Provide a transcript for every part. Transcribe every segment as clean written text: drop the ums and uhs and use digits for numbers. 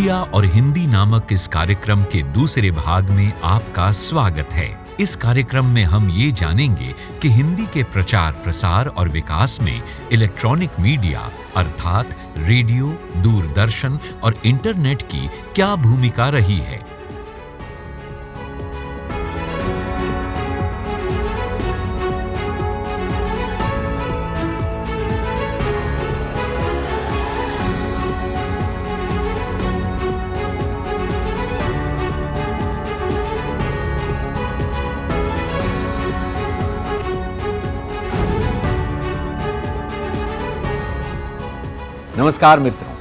Media और हिंदी नामक इस कार्यक्रम के दूसरे भाग में आपका स्वागत है। इस कार्यक्रम में हम ये जानेंगे कि हिंदी के प्रचार प्रसार और विकास में इलेक्ट्रॉनिक मीडिया अर्थात रेडियो, दूरदर्शन और इंटरनेट की क्या भूमिका रही है। नमस्कार मित्रों,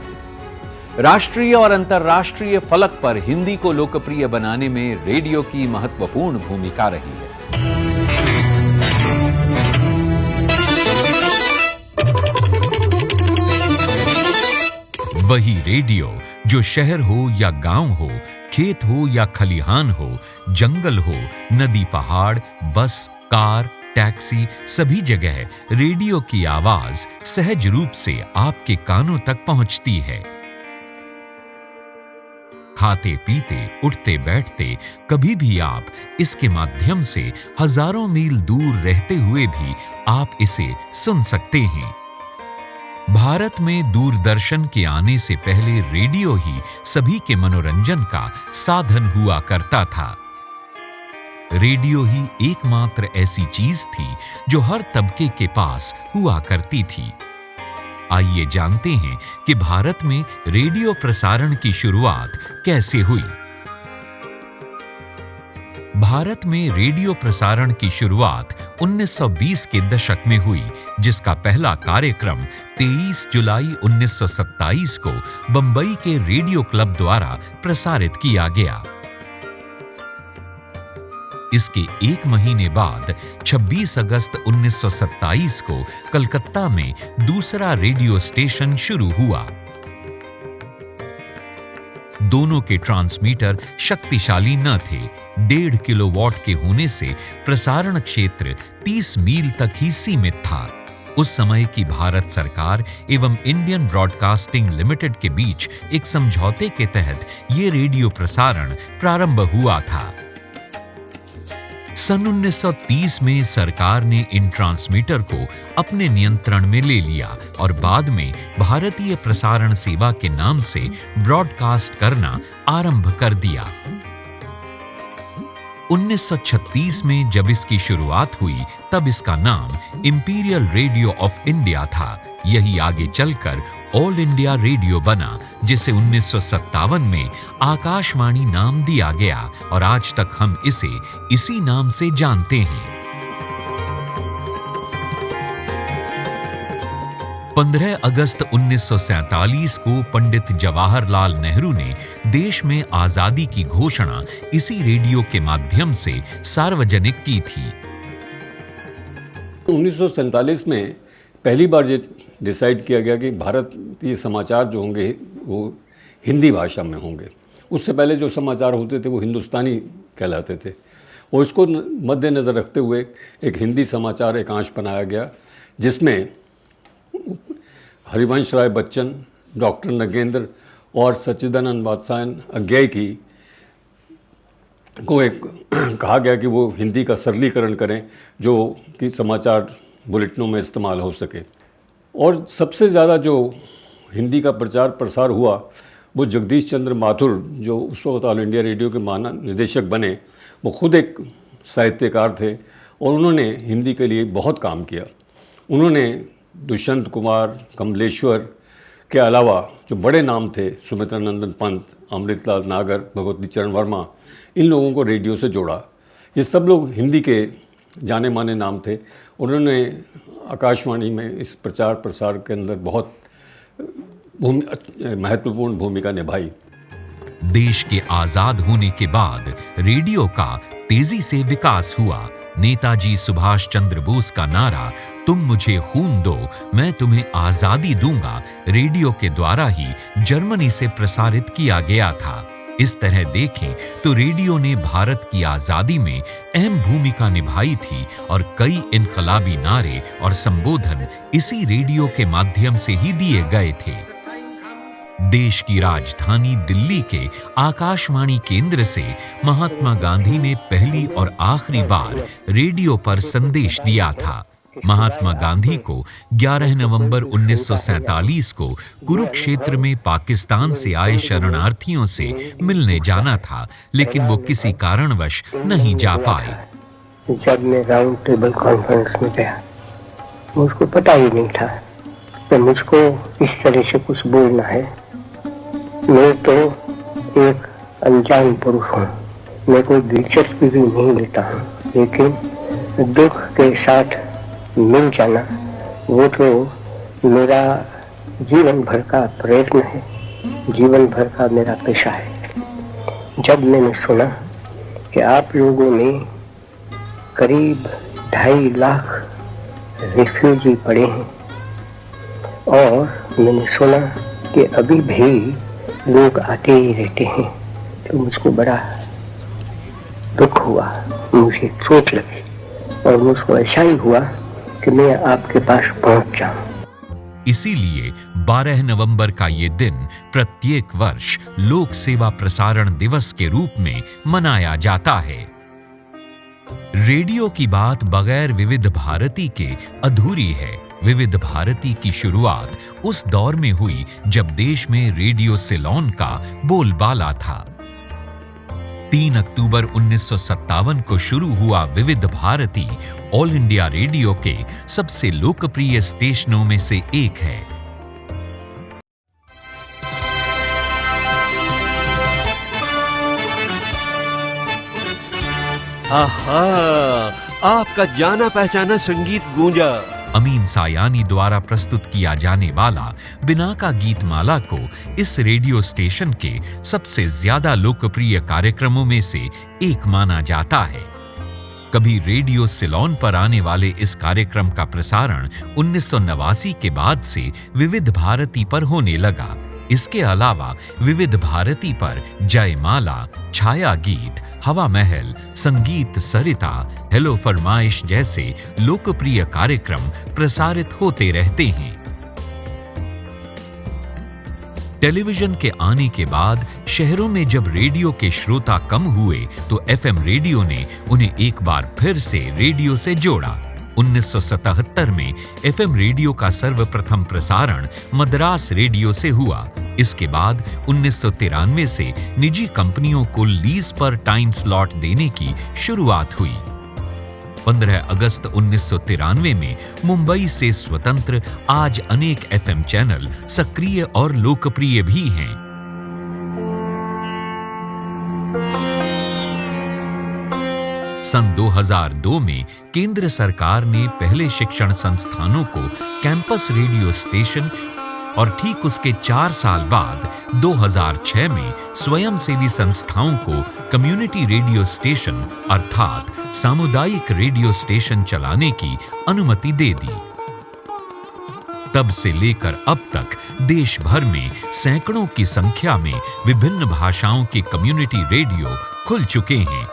राष्ट्रीय और अंतर्राष्ट्रीय फलक पर हिंदी को लोकप्रिय बनाने में रेडियो की महत्वपूर्ण भूमिका रही है। वही रेडियो जो शहर हो या गांव हो, खेत हो या खलिहान हो, जंगल हो, नदी पहाड़, बस, कार, टैक्सी, सभी जगह रेडियो की आवाज सहज रूप से आपके कानों तक पहुंचती है। खाते पीते, उठते बैठते कभी भी आप इसके माध्यम से हजारों मील दूर रहते हुए भी आप इसे सुन सकते हैं। भारत में दूरदर्शन के आने से पहले रेडियो ही सभी के मनोरंजन का साधन हुआ करता था। रेडियो ही एकमात्र ऐसी चीज थी जो हर तबके के पास हुआ करती थी। आइए जानते हैं कि भारत में रेडियो प्रसारण की शुरुआत कैसे हुई। भारत में रेडियो प्रसारण की शुरुआत 1920 के दशक में हुई, जिसका पहला कार्यक्रम 23 जुलाई 1927 को बंबई के रेडियो क्लब द्वारा प्रसारित किया गया। इसके एक महीने बाद 26 अगस्त 1927 को कलकत्ता में दूसरा रेडियो स्टेशन शुरू हुआ। दोनों के ट्रांसमीटर शक्तिशाली न थे। 1.5 किलोवाट के होने से प्रसारण क्षेत्र 30 मील तक ही सीमित था। उस समय की भारत सरकार एवं इंडियन ब्रॉडकास्टिंग लिमिटेड के बीच एक समझौते के तहत ये रेडियो प्रसारण प्रारंभ हुआ था। सन 1930 में सरकार ने इन ट्रांसमीटर को अपने नियंत्रण में ले लिया और बाद में भारतीय प्रसारण सेवा के नाम से ब्रॉडकास्ट करना आरंभ कर दिया। 1936 में जब इसकी शुरुआत हुई तब इसका नाम इंपीरियल रेडियो ऑफ इंडिया था। यही आगे चलकर ऑल इंडिया रेडियो बना, जिसे 1957 में आकाशवाणी नाम दिया गया और आज तक हम इसे इसी नाम से जानते हैं। 15 अगस्त 1947 को पंडित जवाहरलाल नेहरू ने देश में आजादी की घोषणा इसी रेडियो के माध्यम से सार्वजनिक की थी। 1947 में पहली बार ये डिसाइड किया गया कि भारतीय समाचार जो होंगे वो हिंदी भाषा में होंगे। उससे पहले जो समाचार होते थे वो हिंदुस्तानी कहलाते थे और इसको मद्देनज़र रखते हुए एक हिंदी समाचार एकांश बनाया गया, जिसमें हरिवंश राय बच्चन, डॉक्टर नगेंद्र और सच्चिदानंद वात्स्यायन अज्ञेय की को एक कहा गया कि वो हिंदी का सरलीकरण करें जो कि समाचार बुलेटिनों में इस्तेमाल हो सके। और सबसे ज़्यादा जो हिंदी का प्रचार प्रसार हुआ वो जगदीश चंद्र माथुर, जो उस वक्त ऑल इंडिया रेडियो के महानिदेशक बने, वो खुद एक साहित्यकार थे और उन्होंने हिंदी के लिए बहुत काम किया। उन्होंने दुष्यंत कुमार, कमलेश्वर के अलावा जो बड़े नाम थे, सुमित्रा नंदन पंत, अमृतलाल नागर, भगवती चरण वर्मा, इन लोगों को रेडियो से जोड़ा। ये सब लोग हिंदी के जाने माने नाम थे। उन्होंने आकाशवाणी में इस प्रचार प्रसार के अंदर बहुत महत्वपूर्ण भूमिका निभाई। देश के आजाद होने के बाद रेडियो का तेजी से विकास हुआ। नेताजी सुभाष चंद्र बोस का नारा "तुम मुझे खून दो, मैं तुम्हें आजादी दूंगा" रेडियो के द्वारा ही जर्मनी से प्रसारित किया गया था। इस तरह देखें तो रेडियो ने भारत की आजादी में अहम भूमिका निभाई थी और कई इनकलाबी नारे और संबोधन इसी रेडियो के माध्यम से ही दिए गए थे। देश की राजधानी दिल्ली के आकाशवाणी केंद्र से महात्मा गांधी ने पहली और आखिरी बार रेडियो पर संदेश दिया था। महात्मा गांधी को 11 नवंबर 1947 को कुरुक्षेत्र में पाकिस्तान से आए शरणार्थियों से मिलने जाना था, लेकिन वो किसी कारणवश नहीं जा पाए। जब मैं राउंड टेबल कॉन्फ्रेंस में गया, मुझको पता ही नहीं था कि मुझको इस तरह से कुछ बोलना है। मैं तो एक अनजान पुरुष हूँ, मैं कोई दिलचस्पी भी नहीं लेता हूँ, लेकिन दुख के साथ मिल जाना वो तो मेरा जीवन भर का प्रयत्न है, जीवन भर का मेरा पेशा है। जब मैंने सुना कि आप लोगों ने करीब 2.5 लाख रिफ्यूजी पड़े हैं और मैंने सुना कि अभी भी लोग आते ही रहते हैं, तो मुझको बड़ा दुख हुआ, मुझे चोट लगी और मुझको ऐसा ही हुआ कि मैं आपके पास पहुंच जाऊं। इसीलिए 12 नवंबर का ये दिन प्रत्येक वर्ष लोक सेवा प्रसारण दिवस के रूप में मनाया जाता है। रेडियो की बात बगैर विविध भारती के अधूरी है। विविध भारती की शुरुआत उस दौर में हुई जब देश में रेडियो सिलोन का बोलबाला था। 3 अक्टूबर 1957 को शुरू हुआ विविध भारती ऑल इंडिया रेडियो के सबसे लोकप्रिय स्टेशनों में से एक है। आहा, आपका जाना पहचाना संगीत गूंजा। अमीन सायानी द्वारा प्रस्तुत किया जाने वाला बिना का गीत माला को इस रेडियो स्टेशन के सबसे ज्यादा लोकप्रिय कार्यक्रमों में से एक माना जाता है। कभी रेडियो सिलोन पर आने वाले इस कार्यक्रम का प्रसारण 1989 के बाद से विविध भारती पर होने लगा। इसके अलावा विविध भारती पर जयमाला, छाया गीत, हवा महल, संगीत सरिता, हेलो फरमाइश जैसे लोकप्रिय कार्यक्रम प्रसारित होते रहते हैं। टेलीविजन के आने के बाद शहरों में जब रेडियो के श्रोता कम हुए तो एफएम रेडियो ने उन्हें एक बार फिर से रेडियो से जोड़ा। 1977 में एफएम रेडियो का सर्वप्रथम प्रसारण मद्रास रेडियो से हुआ। इसके बाद 1993 से निजी कंपनियों को लीज पर टाइम स्लॉट देने की शुरुआत हुई। 15 अगस्त 1993 में मुंबई से स्वतंत्र आज अनेक एफएम चैनल सक्रिय और लोकप्रिय भी हैं। सन 2002 में केंद्र सरकार ने पहले शिक्षण संस्थानों को कैंपस रेडियो स्टेशन और ठीक उसके 4 साल बाद 2006 में स्वयंसेवी संस्थाओं को कम्युनिटी रेडियो स्टेशन अर्थात सामुदायिक रेडियो स्टेशन चलाने की अनुमति दे दी। तब से लेकर अब तक देश भर में सैकड़ों की संख्या में विभिन्न भाषाओं के कम्युनिटी रेडियो खुल चुके हैं।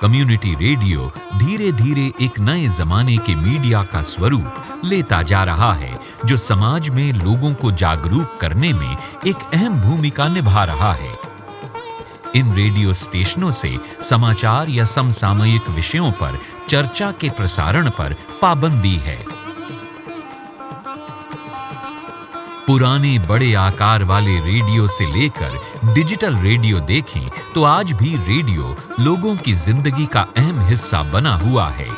कम्युनिटी रेडियो धीरे धीरे एक नए जमाने के मीडिया का स्वरूप लेता जा रहा है, जो समाज में लोगों को जागरूक करने में एक अहम भूमिका निभा रहा है। इन रेडियो स्टेशनों से समाचार या समसामयिक विषयों पर चर्चा के प्रसारण पर पाबंदी है। पुराने बड़े आकार वाले रेडियो से लेकर डिजिटल रेडियो देखें तो आज भी रेडियो लोगों की जिंदगी का अहम हिस्सा बना हुआ है।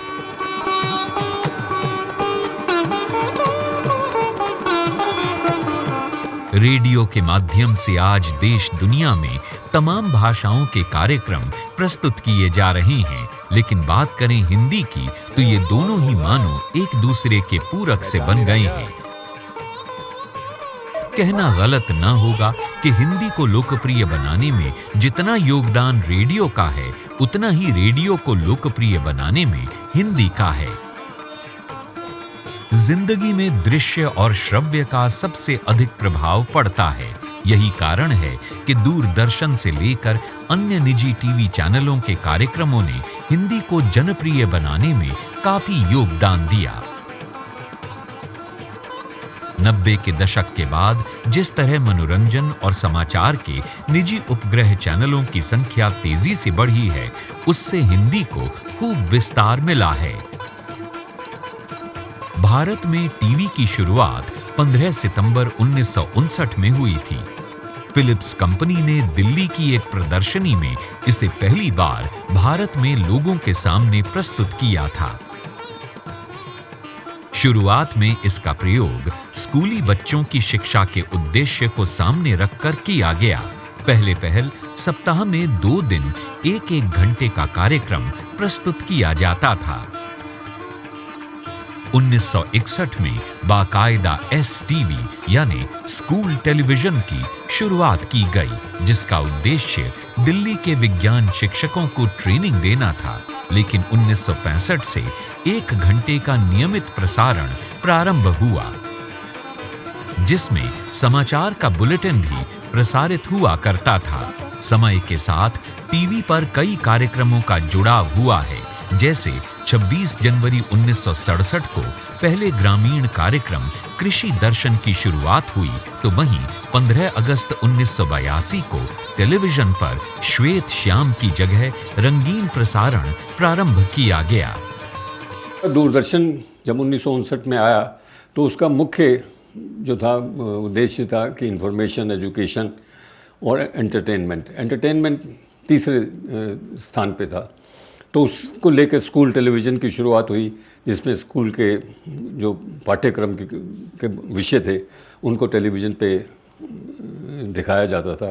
रेडियो के माध्यम से आज देश दुनिया में तमाम भाषाओं के कार्यक्रम प्रस्तुत किए जा रहे हैं, लेकिन बात करें हिंदी की तो ये दोनों ही मानो एक दूसरे के पूरक से बन गए हैं। कहना गलत ना होगा कि हिंदी को लोकप्रिय बनाने में जितना योगदान रेडियो का है, उतना ही रेडियो को लोकप्रिय बनाने में हिंदी का है। जिंदगी में दृश्य और श्रव्य का सबसे अधिक प्रभाव पड़ता है। यही कारण है कि दूरदर्शन से लेकर अन्य निजी टीवी चैनलों के कार्यक्रमों ने हिंदी को जनप्रिय बनाने में काफी योगदान दिया। 90 के दशक के बाद जिस तरह मनोरंजन और समाचार के निजी उपग्रह चैनलों की संख्या तेजी से बढ़ी है, उससे हिंदी को खूब विस्तार मिला है। भारत में टीवी की शुरुआत 15 सितंबर 1959 में हुई थी। फिलिप्स कंपनी ने दिल्ली की एक प्रदर्शनी में इसे पहली बार भारत में लोगों के सामने प्रस्तुत किया था। शुरुआत में इसका प्रयोग स्कूली बच्चों की शिक्षा के उद्देश्य को सामने रखकर किया गया। पहले सप्ताह में 2 दिन 1-1 घंटे का कार्यक्रम प्रस्तुत किया जाता था। 1961 में बाकायदा एसटीवी यानी स्कूल टेलीविजन की शुरुआत की गई, जिसका उद्देश्य दिल्ली के विज्ञान शिक्षकों को ट्रेनिंग देना था। लेकिन 1965 से 1 घंटे का नियमित प्रसारण प्रारंभ हुआ, जिसमें समाचार का बुलेटिन भी प्रसारित हुआ करता था। समय के साथ टीवी पर कई कार्यक्रमों का जुड़ाव हुआ है, जैसे 26 जनवरी 1967 को पहले ग्रामीण कार्यक्रम कृषि दर्शन की शुरुआत हुई, तो वहीं 15 अगस्त 1982 को टेलीविजन पर श्वेत श्याम की जगह रंगीन प्रसारण प्रारंभ किया गया। दूरदर्शन जब 1959 में आया तो उसका मुख्य जो था उद्देश्य था कि इंफॉर्मेशन, एजुकेशन और एंटरटेनमेंट तीसरे स्थान पे था। तो उसको लेकर स्कूल टेलीविज़न की शुरुआत हुई, जिसमें स्कूल के जो पाठ्यक्रम के विषय थे उनको टेलीविज़न पे दिखाया जाता था।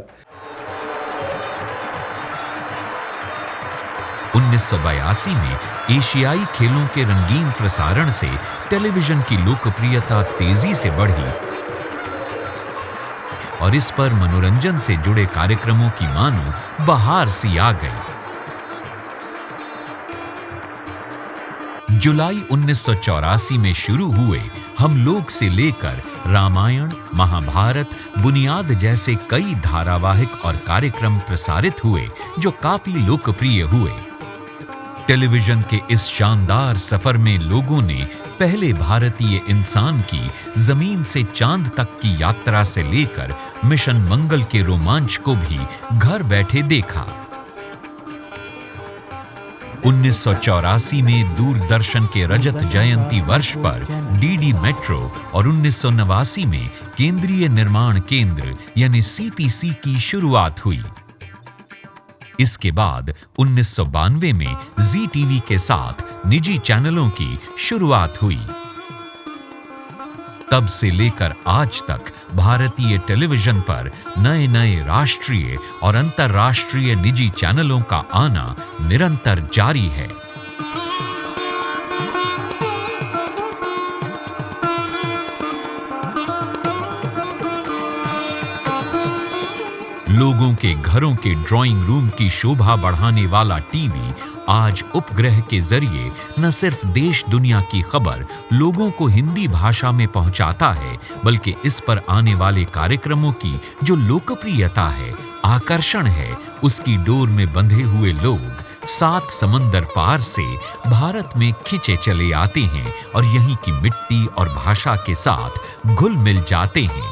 1982 में एशियाई खेलों के रंगीन प्रसारण से टेलीविज़न की लोकप्रियता तेजी से बढ़ी और इस पर मनोरंजन से जुड़े कार्यक्रमों की मानो बहार सी आ गई। जुलाई 1984 में शुरू हुए हम लोग से लेकर रामायण, महाभारत, बुनियाद जैसे कई धारावाहिक और कार्यक्रम प्रसारित हुए जो काफी लोकप्रिय हुए। टेलीविजन के इस शानदार सफर में लोगों ने पहले भारतीय इंसान की जमीन से चांद तक की यात्रा से लेकर मिशन मंगल के रोमांच को भी घर बैठे देखा। 1984 में दूरदर्शन के रजत जयंती वर्ष पर डीडी मेट्रो और 1989 में केंद्रीय निर्माण केंद्र यानी सीपीसी की शुरुआत हुई। इसके बाद 1992 में जी टीवी के साथ निजी चैनलों की शुरुआत हुई। तब से लेकर आज तक भारतीय टेलीविजन पर नए नए राष्ट्रीय और अंतर्राष्ट्रीय निजी चैनलों का आना निरंतर जारी है। लोगों के घरों के ड्राइंग रूम की शोभा बढ़ाने वाला टीवी आज उपग्रह के जरिए न सिर्फ देश दुनिया की खबर लोगों को हिंदी भाषा में पहुंचाता है, बल्कि इस पर आने वाले कार्यक्रमों की जो लोकप्रियता है, आकर्षण है, उसकी डोर में बंधे हुए लोग 7 समंदर पार से भारत में खिंचे चले आते हैं और यहीं की मिट्टी और भाषा के साथ घुल मिल जाते हैं।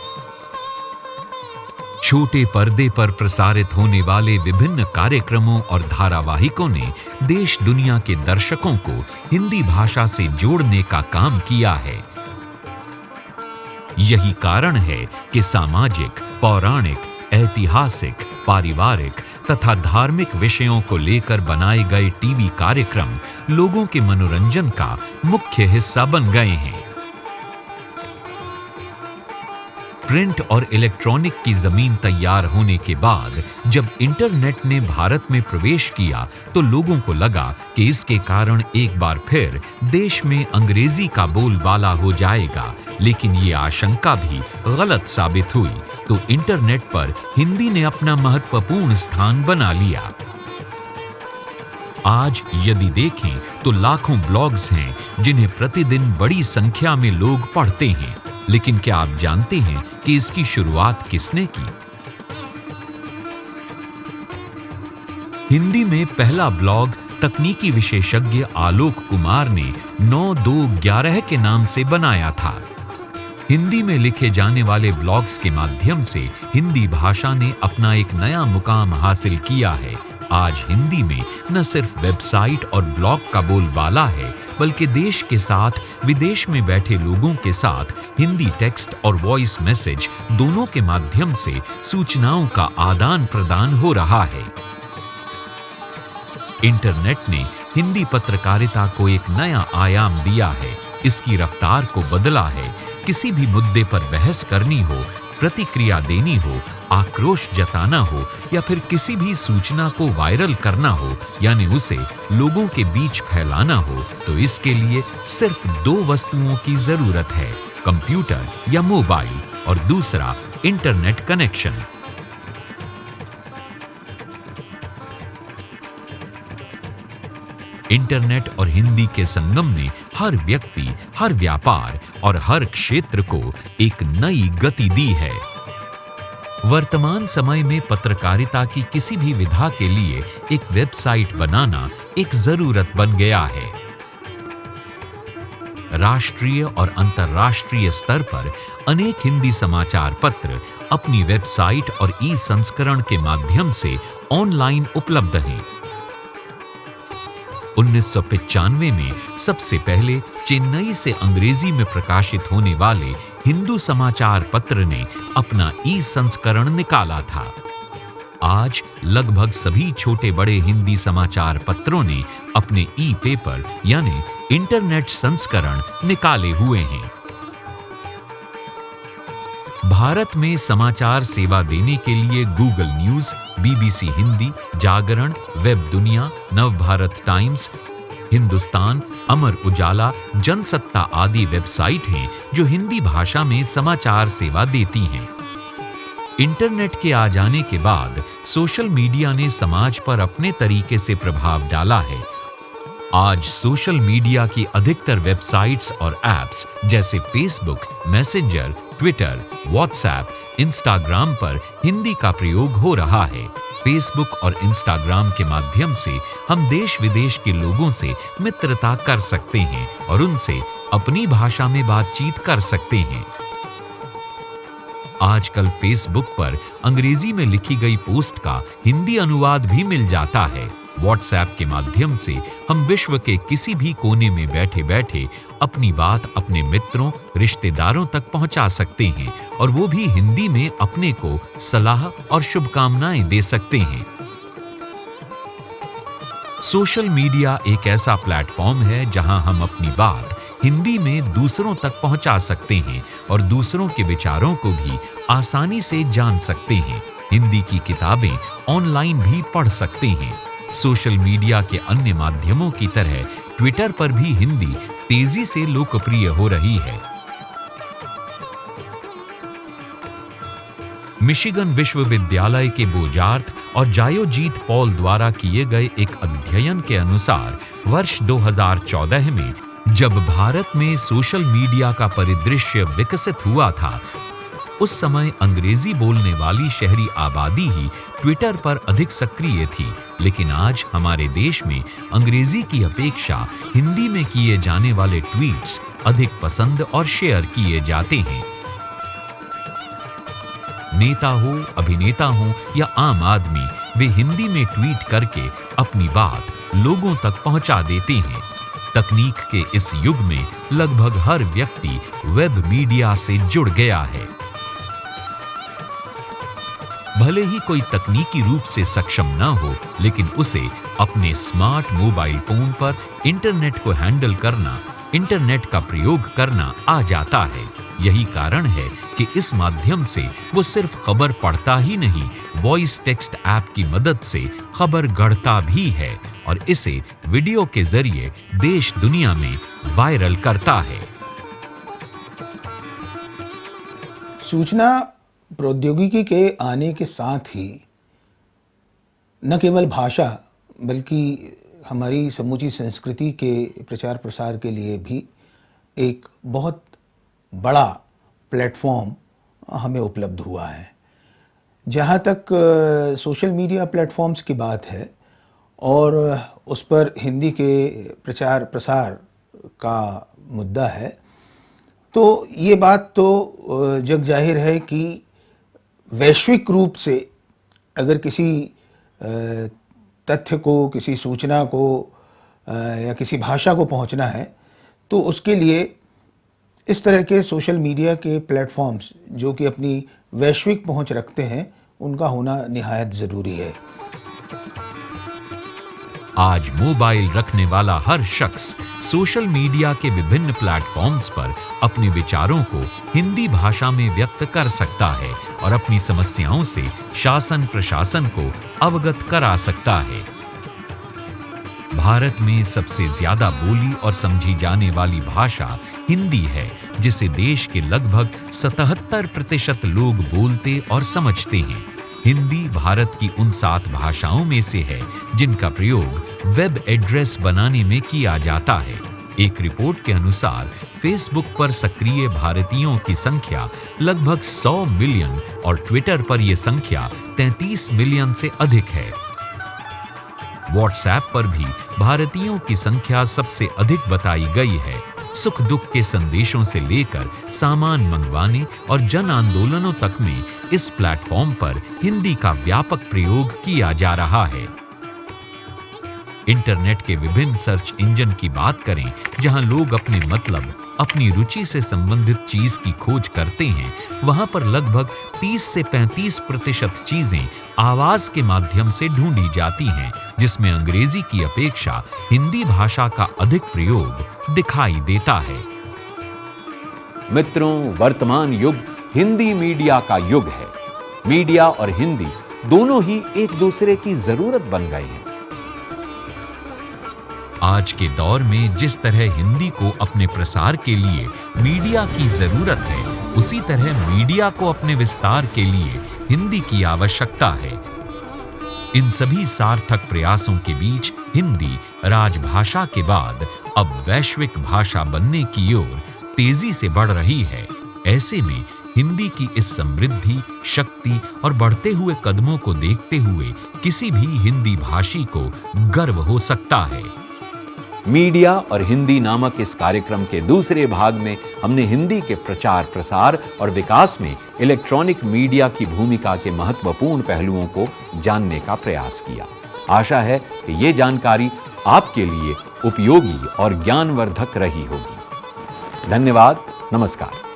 छोटे पर्दे पर प्रसारित होने वाले विभिन्न कार्यक्रमों और धारावाहिकों ने देश दुनिया के दर्शकों को हिंदी भाषा से जोड़ने का काम किया है। यही कारण है कि सामाजिक, पौराणिक, ऐतिहासिक, पारिवारिक तथा धार्मिक विषयों को लेकर बनाए गए टीवी कार्यक्रम लोगों के मनोरंजन का मुख्य हिस्सा बन गए हैं। प्रिंट और इलेक्ट्रॉनिक की जमीन तैयार होने के बाद जब इंटरनेट ने भारत में प्रवेश किया तो लोगों को लगा कि इसके कारण एक बार फिर देश में अंग्रेजी का बोलबाला हो जाएगा, लेकिन ये आशंका भी गलत साबित हुई। तो इंटरनेट पर हिंदी ने अपना महत्वपूर्ण स्थान बना लिया। आज यदि देखें तो लाखों ब्लॉग्स हैं जिन्हें प्रतिदिन बड़ी संख्या में लोग पढ़ते हैं, लेकिन क्या आप जानते हैं कि इसकी शुरुआत किसने की? हिंदी में पहला ब्लॉग तकनीकी विशेषज्ञ आलोक कुमार ने 9211 के नाम से बनाया था। हिंदी में लिखे जाने वाले ब्लॉग्स के माध्यम से हिंदी भाषा ने अपना एक नया मुकाम हासिल किया है। आज हिंदी में न सिर्फ वेबसाइट और ब्लॉग का बोलबाला है, बल्कि देश के साथ विदेश में बैठे लोगों के साथ हिंदी टेक्स्ट और वॉइस मैसेज दोनों के माध्यम से सूचनाओं का आदान प्रदान हो रहा है। इंटरनेट ने हिंदी पत्रकारिता को एक नया आयाम दिया है, इसकी रफ्तार को बदला है। किसी भी मुद्दे पर बहस करनी हो, प्रतिक्रिया देनी हो, आक्रोश जताना हो या फिर किसी भी सूचना को वायरल करना हो, यानी उसे लोगों के बीच फैलाना हो, तो इसके लिए सिर्फ 2 वस्तुओं की जरूरत है, कंप्यूटर या मोबाइल और दूसरा इंटरनेट कनेक्शन। इंटरनेट और हिंदी के संगम ने हर व्यक्ति, हर व्यापार और हर क्षेत्र को एक नई गति दी है। वर्तमान समय में पत्रकारिता की किसी भी विधा के लिए एक वेबसाइट बनाना एक जरूरत बन गया है। राष्ट्रीय और अंतर्राष्ट्रीय स्तर पर अनेक हिंदी समाचार पत्र अपनी वेबसाइट और ई-संस्करण के माध्यम से ऑनलाइन उपलब्ध हैं। 1995 में सबसे पहले चेन्नई से अंग्रेजी में प्रकाशित होने वाले हिंदू समाचार पत्र ने अपना ई-संस्करण निकाला था। आज लगभग सभी छोटे बड़े हिंदी समाचार पत्रों ने अपने ई-पेपर यानी इंटरनेट संस्करण निकाले हुए हैं। भारत में समाचार सेवा देने के लिए गूगल न्यूज, बीबीसी हिंदी, जागरण, वेब दुनिया, नवभारत टाइम्स, हिंदुस्तान, अमर उजाला, जनसत्ता आदि वेबसाइट हैं जो हिंदी भाषा में समाचार सेवा देती हैं। इंटरनेट के आ जाने के बाद सोशल मीडिया ने समाज पर अपने तरीके से प्रभाव डाला है। आज सोशल मीडिया की अधिकतर वेबसाइट्स और एप्स जैसे Facebook, messenger, Twitter, WhatsApp, Instagram पर हिंदी का प्रयोग हो रहा है। फेसबुक और इंस्टाग्राम के माध्यम से हम देश विदेश के लोगों से मित्रता कर सकते हैं और उनसे अपनी भाषा में बातचीत कर सकते हैं। आजकल फेसबुक पर अंग्रेजी में लिखी गई पोस्ट का हिंदी अनुवाद भी मिल जाता है। व्हाट्सएप के माध्यम से हम विश्व के किसी भी कोने में बैठे बैठे अपनी बात अपने मित्रों, रिश्तेदारों तक पहुंचा सकते हैं और वो भी हिंदी में अपने को सलाह और शुभकामनाएं दे सकते हैं। सोशल मीडिया एक ऐसा प्लेटफॉर्म है जहां हम अपनी बात हिंदी में दूसरों तक पहुंचा सकते हैं और दूसरों के विचारों को भी आसानी से जान सकते हैं। हिंदी की किताबें ऑनलाइन भी पढ़ सकते हैं। सोशल मीडिया के अन्य माध्यमों की तरह ट्विटर पर भी हिंदी तेजी से लोकप्रिय हो रही है। मिशिगन विश्वविद्यालय के बोजार्थ और जायोजीत पॉल द्वारा किए गए एक अध्ययन के अनुसार वर्ष 2014 में जब भारत में सोशल मीडिया का परिदृश्य विकसित हुआ था, उस समय अंग्रेजी बोलने वाली शहरी आबादी ही ट्विटर पर अधिक सक्रिय थी, लेकिन आज हमारे देश में अंग्रेजी की अपेक्षा हिंदी में किए जाने वाले ट्वीट्स अधिक पसंद और शेयर किए जाते हैं। नेता हो, अभिनेता हो या आम आदमी, वे हिंदी में ट्वीट करके अपनी बात लोगों तक पहुंचा देते हैं। तकनीक के इस युग में लगभग हर व्यक्ति वेब मीडिया से जुड़ गया है। भले ही कोई तकनीकी रूप से सक्षम ना हो, लेकिन उसे अपने स्मार्ट मोबाइल फोन पर इंटरनेट को हैंडल करना, इंटरनेट का प्रयोग करना आ जाता है। यही कारण है कि इस माध्यम से वो सिर्फ खबर पढ़ता ही नहीं, वॉइस टेक्स्ट ऐप की मदद से खबर गढ़ता भी है और इसे वीडियो के जरिए देश दुनिया में वायरल करता है। सूचना प्रौद्योगिकी के आने के साथ ही न केवल भाषा बल्कि हमारी समूची संस्कृति के प्रचार प्रसार के लिए भी एक बहुत बड़ा प्लेटफॉर्म हमें उपलब्ध हुआ है। जहाँ तक सोशल मीडिया प्लेटफॉर्म्स की बात है और उस पर हिंदी के प्रचार प्रसार का मुद्दा है, तो ये बात तो जग जाहिर है कि वैश्विक रूप से अगर किसी तथ्य को, किसी सूचना को या किसी भाषा को पहुंचना है तो उसके लिए इस तरह के सोशल मीडिया के प्लेटफॉर्म्स जो कि अपनी वैश्विक पहुंच रखते हैं, उनका होना निहायत ज़रूरी है। आज मोबाइल रखने वाला हर शख्स सोशल मीडिया के विभिन्न प्लेटफॉर्म्स पर अपने विचारों को हिंदी भाषा में व्यक्त कर सकता है और अपनी समस्याओं से शासन प्रशासन को अवगत करा सकता है। भारत में सबसे ज्यादा बोली और समझी जाने वाली भाषा हिंदी है, जिसे देश के लगभग 77% लोग बोलते और समझते हैं। हिंदी भारत की उन 7 भाषाओं में से है जिनका प्रयोग वेब एड्रेस बनाने में किया जाता है। एक रिपोर्ट के अनुसार फेसबुक पर सक्रिय भारतीयों की संख्या लगभग 100 मिलियन और ट्विटर पर यह संख्या 33 मिलियन से अधिक है। व्हाट्सएप पर भी भारतीयों की संख्या सबसे अधिक बताई गई है। सुख दुख के संदेशों से लेकर सामान मंगवाने और जन आंदोलनों तक में इस प्लेटफॉर्म पर हिंदी का व्यापक प्रयोग किया जा रहा है। इंटरनेट के विभिन्न सर्च इंजन की बात करें, जहां लोग अपने मतलब, अपनी रुचि से संबंधित चीज की खोज करते हैं, वहां पर लगभग 30 से 35% चीजें आवाज के माध्यम से ढूंढी जाती हैं, जिसमें अंग्रेजी की अपेक्षा हिंदी भाषा का अधिक प्रयोग दिखाई देता है। मित्रों, वर्तमान युग हिंदी मीडिया का युग है। मीडिया और हिंदी दोनों ही एक दूसरे की जरूरत बन गए हैं। आज के दौर में जिस तरह हिंदी को अपने प्रसार के लिए मीडिया की जरूरत है, उसी तरह मीडिया को अपने विस्तार के लिए हिंदी की आवश्यकता है। इन सभी सार्थक प्रयासों के बीच हिंदी राजभाषा के बाद अब वैश्विक भाषा बनने की ओर तेजी से बढ़ रही है। ऐसे में हिंदी की इस समृद्धि, शक्ति और बढ़ते हुए कदमों को देखते हुए किसी भी हिंदी भाषी को गर्व हो सकता है। मीडिया और हिंदी नामक इस कार्यक्रम के दूसरे भाग में हमने हिंदी के प्रचार प्रसार और विकास में इलेक्ट्रॉनिक मीडिया की भूमिका के महत्वपूर्ण पहलुओं को जानने का प्रयास किया। आशा है कि ये जानकारी आपके लिए उपयोगी और ज्ञानवर्धक रही होगी। धन्यवाद। नमस्कार।